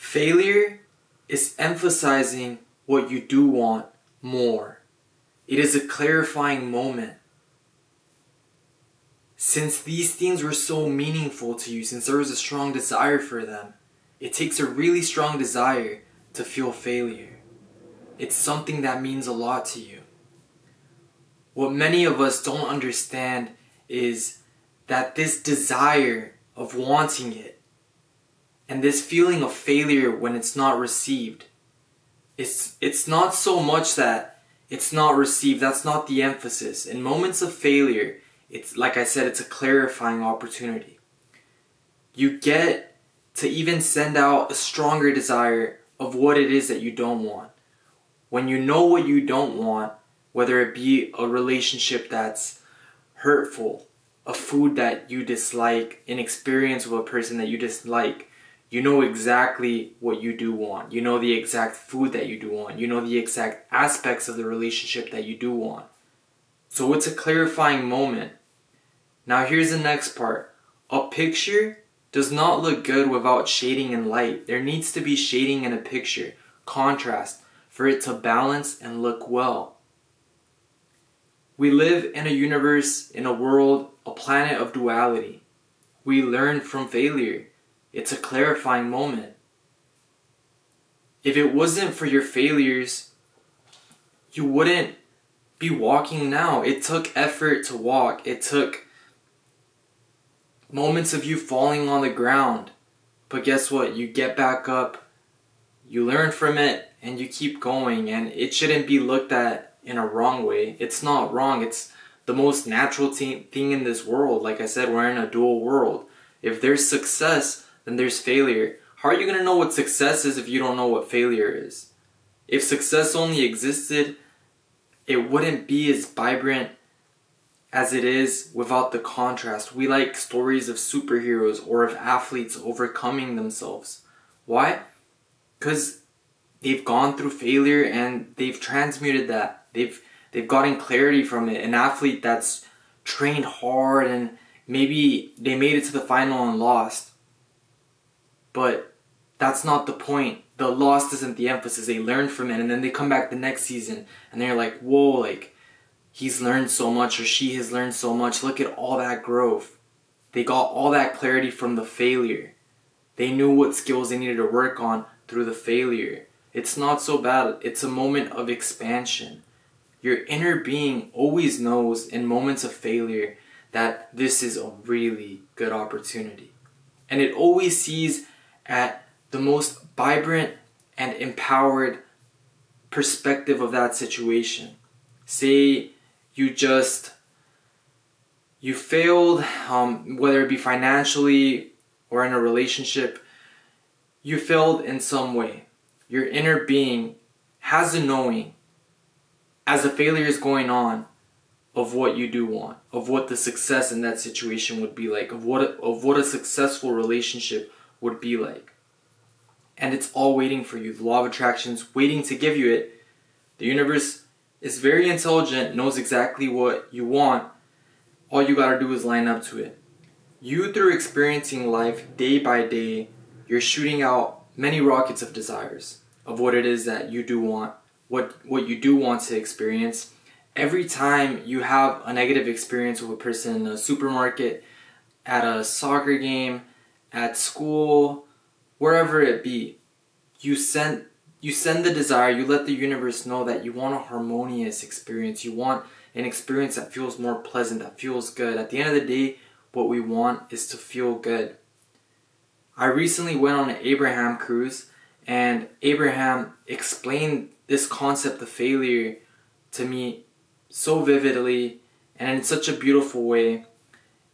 Failure is emphasizing what you do want more. It is a clarifying moment. Since these things were so meaningful to you, since there was a strong desire for them, it takes a really strong desire to feel failure. It's something that means a lot to you. What many of us don't understand is that this desire of wanting it and this feeling of failure when it's not received, it's not so much that it's not received. That's not the emphasis. In moments of failure, it's like I said, it's a clarifying opportunity. You get to even send out a stronger desire of what it is that you don't want. When you know what you don't want, whether it be a relationship that's hurtful, a food that you dislike, an experience with a person that you dislike, you know exactly what you do want. You know the exact food that you do want. You know the exact aspects of the relationship that you do want. So it's a clarifying moment. Now here's the next part. A picture does not look good without shading and light. There needs to be shading in a picture, contrast, for it to balance and look well. We live in a universe, in a world, a planet of duality. We learn from failure. It's a clarifying moment. If it wasn't for your failures, you wouldn't be walking now. It took effort to walk. It took moments of you falling on the ground. But guess what? You get back up, you learn from it, and you keep going. And it shouldn't be looked at in a wrong way. It's not wrong. It's the most natural thing in this world. Like I said, we're in a dual world. If there's success, then there's failure. How are you going to know what success is if you don't know what failure is? If success only existed, it wouldn't be as vibrant as it is without the contrast. We like stories of superheroes or of athletes overcoming themselves. Why? Because they've gone through failure and they've transmuted that. They've gotten clarity from it. An athlete that's trained hard and maybe they made it to the final and lost. But that's not the point. The loss isn't the emphasis. They learn from it and then they come back the next season and they're like, whoa, like he's learned so much or she has learned so much. Look at all that growth. They got all that clarity from the failure. They knew what skills they needed to work on through the failure. It's not so bad. It's a moment of expansion. Your inner being always knows in moments of failure that this is a really good opportunity. And it always sees at the most vibrant and empowered perspective of that situation. Say you failed, whether it be financially or in a relationship, you failed in some way. Your inner being has a knowing as the failure is going on of what you do want, of what the success in that situation would be like, of what a successful relationship would be like. And it's all waiting for you. The law of attraction is waiting to give you it. The universe is very intelligent, knows exactly what you want. All you gotta do is line up to it. You, through experiencing life day by day, you're shooting out many rockets of desires of what it is that you do want, what you do want to experience. Every time you have a negative experience with a person in a supermarket, at a soccer game, at school, wherever it be, you send the desire, you let the universe know that you want a harmonious experience. You want an experience that feels more pleasant, that feels good. At the end of the day, what we want is to feel good. I recently went on an Abraham cruise, and Abraham explained this concept of failure to me so vividly and in such a beautiful way.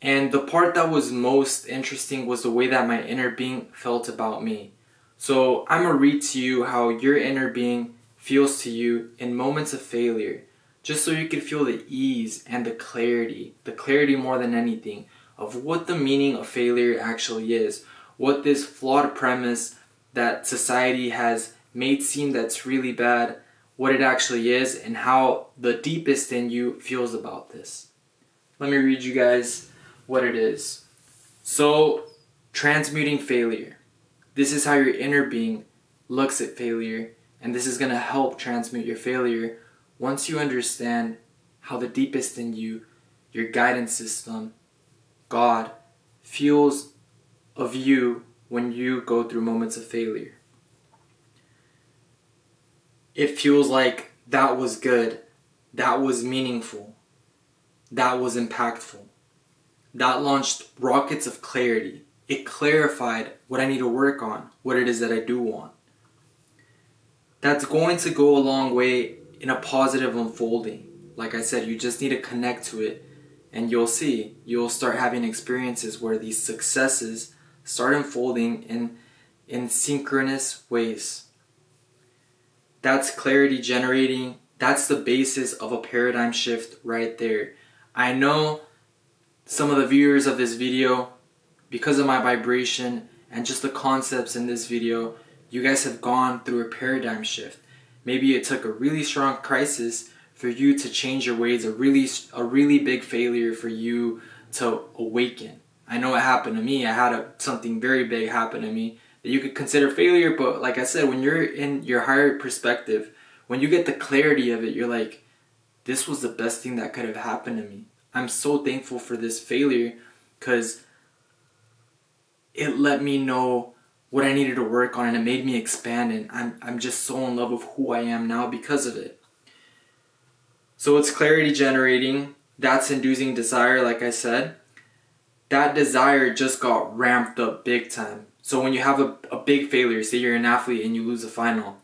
And the part that was most interesting was the way that my inner being felt about me. So I'm going to read to you how your inner being feels to you in moments of failure, just so you can feel the ease and the clarity more than anything, of what the meaning of failure actually is, what this flawed premise that society has made seem that's really bad, what it actually is, and how the deepest in you feels about this. Let me read you guys what it is. So, transmuting failure. This is how your inner being looks at failure, and this is going to help transmute your failure once you understand how the deepest in you, your guidance system, God, feels of you when you go through moments of failure. It feels like that was good, that was meaningful, that was impactful. That launched rockets of clarity. It clarified what I need to work on, what it is that I do want. That's going to go a long way in a positive unfolding. Like I said, you just need to connect to it, and you'll see. You'll start having experiences where these successes start unfolding in synchronous ways. That's clarity generating. That's the basis of a paradigm shift right there. I know some of the viewers of this video, because of my vibration and just the concepts in this video, you guys have gone through a paradigm shift. Maybe it took a really strong crisis for you to change your ways, a really big failure for you to awaken. I know it happened to me. I had something very big happen to me that you could consider failure, but like I said, when you're in your higher perspective, when you get the clarity of it, you're like, this was the best thing that could have happened to me. I'm so thankful for this failure because it let me know what I needed to work on, and it made me expand, and I'm just so in love with who I am now because of it. So it's clarity generating. That's inducing desire, like I said. That desire just got ramped up big time. So when you have a big failure, say you're an athlete and you lose a final,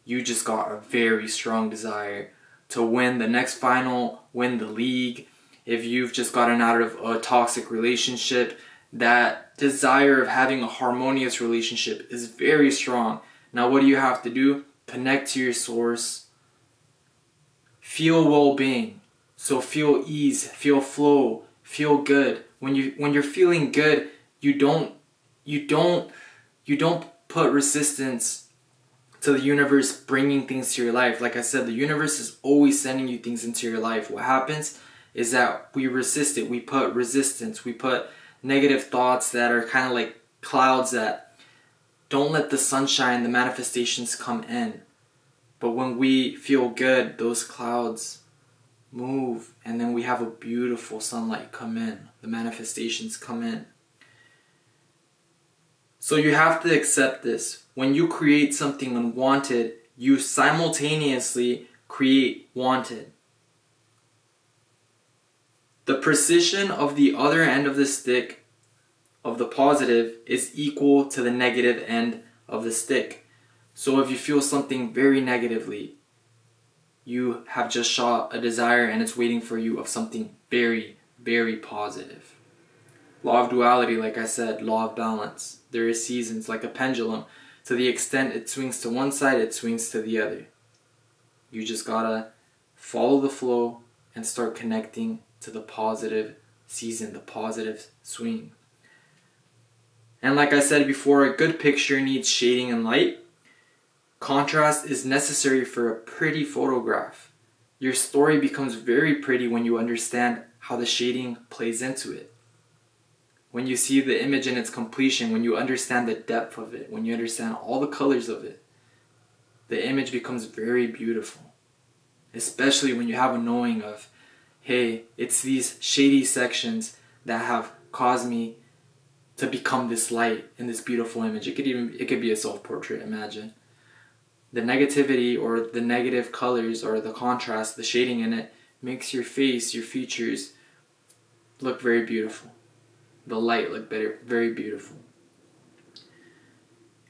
you just got a very strong desire to win the next final, win the league. If you've just gotten out of a toxic relationship, that desire of having a harmonious relationship is very strong. Now what do you have to do? Connect to your source. Feel well-being. So feel ease, feel flow, feel good. When you're feeling good, you don't put resistance to the universe bringing things to your life. Like I said, the universe is always sending you things into your life. What happens is that we resist it. We put resistance. We put negative thoughts that are kind of like clouds that don't let the sunshine, the manifestations come in. But when we feel good, those clouds move, and then we have a beautiful sunlight come in. The manifestations come in. So you have to accept this. When you create something unwanted, you simultaneously create wanted. The precision of the other end of the stick, of the positive, is equal to the negative end of the stick. So if you feel something very negatively, you have just shot a desire and it's waiting for you of something very, very positive. Law of duality, like I said, law of balance. There is seasons, like a pendulum. To the extent it swings to one side, it swings to the other. You just gotta follow the flow and start connecting to the positive season, the positive swing. And like I said before, a good picture needs shading and light. Contrast is necessary for a pretty photograph. Your story becomes very pretty when you understand how the shading plays into it. When you see the image in its completion, when you understand the depth of it, when you understand all the colors of it, the image becomes very beautiful. Especially when you have a knowing of, hey, it's these shady sections that have caused me to become this light in this beautiful image. It could be a self-portrait, imagine. The negativity or the negative colors or the contrast, the shading in it, makes your face, your features look very beautiful. The light look very beautiful.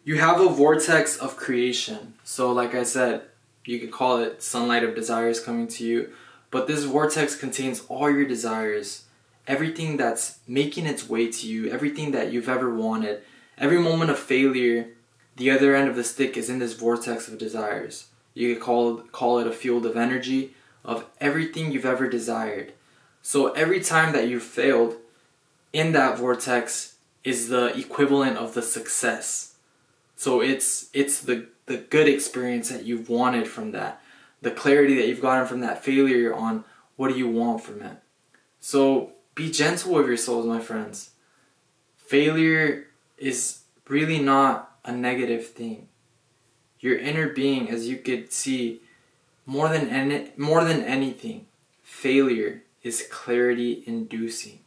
You have a vortex of creation. So like I said, you could call it sunlight of desires coming to you. But this vortex contains all your desires. Everything that's making its way to you. Everything that you've ever wanted. Every moment of failure, the other end of the stick is in this vortex of desires. You could call it a field of energy of everything you've ever desired. So every time that you've failed, in that vortex is the equivalent of the success. So it's the good experience that you've wanted from that. The clarity that you've gotten from that failure on what do you want from it. So be gentle with yourselves, my friends. Failure is really not a negative thing. Your inner being, as you could see, more than anything, failure is clarity inducing.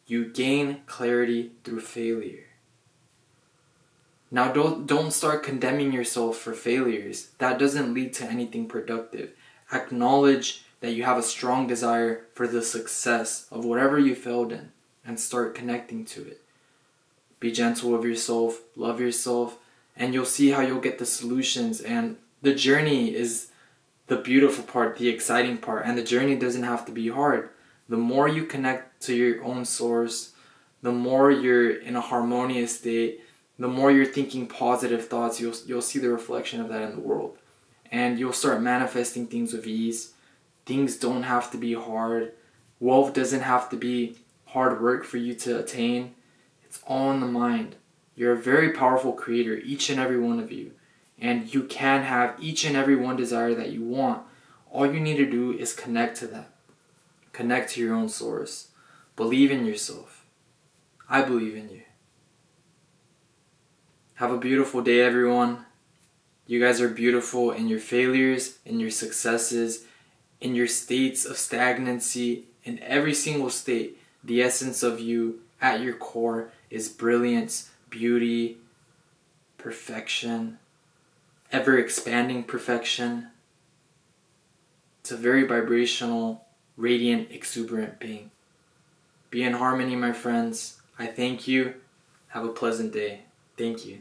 You gain clarity through failure. Now don't start condemning yourself for failures. That doesn't lead to anything productive. Acknowledge that you have a strong desire for the success of whatever you failed in and start connecting to it. Be gentle with yourself, love yourself, and you'll see how you'll get the solutions. And the journey is the beautiful part, the exciting part, and the journey doesn't have to be hard. The more you connect to your own source, the more you're in a harmonious state, the more you're thinking positive thoughts, you'll see the reflection of that in the world. And you'll start manifesting things with ease. Things don't have to be hard. Wealth doesn't have to be hard work for you to attain. It's all in the mind. You're a very powerful creator, each and every one of you. And you can have each and every one desire that you want. All you need to do is connect to that. Connect to your own source. Believe in yourself. I believe in you. Have a beautiful day, everyone. You guys are beautiful in your failures, in your successes, in your states of stagnancy, in every single state. The essence of you at your core is brilliance, beauty, perfection, ever expanding perfection. It's a very vibrational, radiant, exuberant being. Be in harmony, my friends. I thank you. Have a pleasant day. Thank you.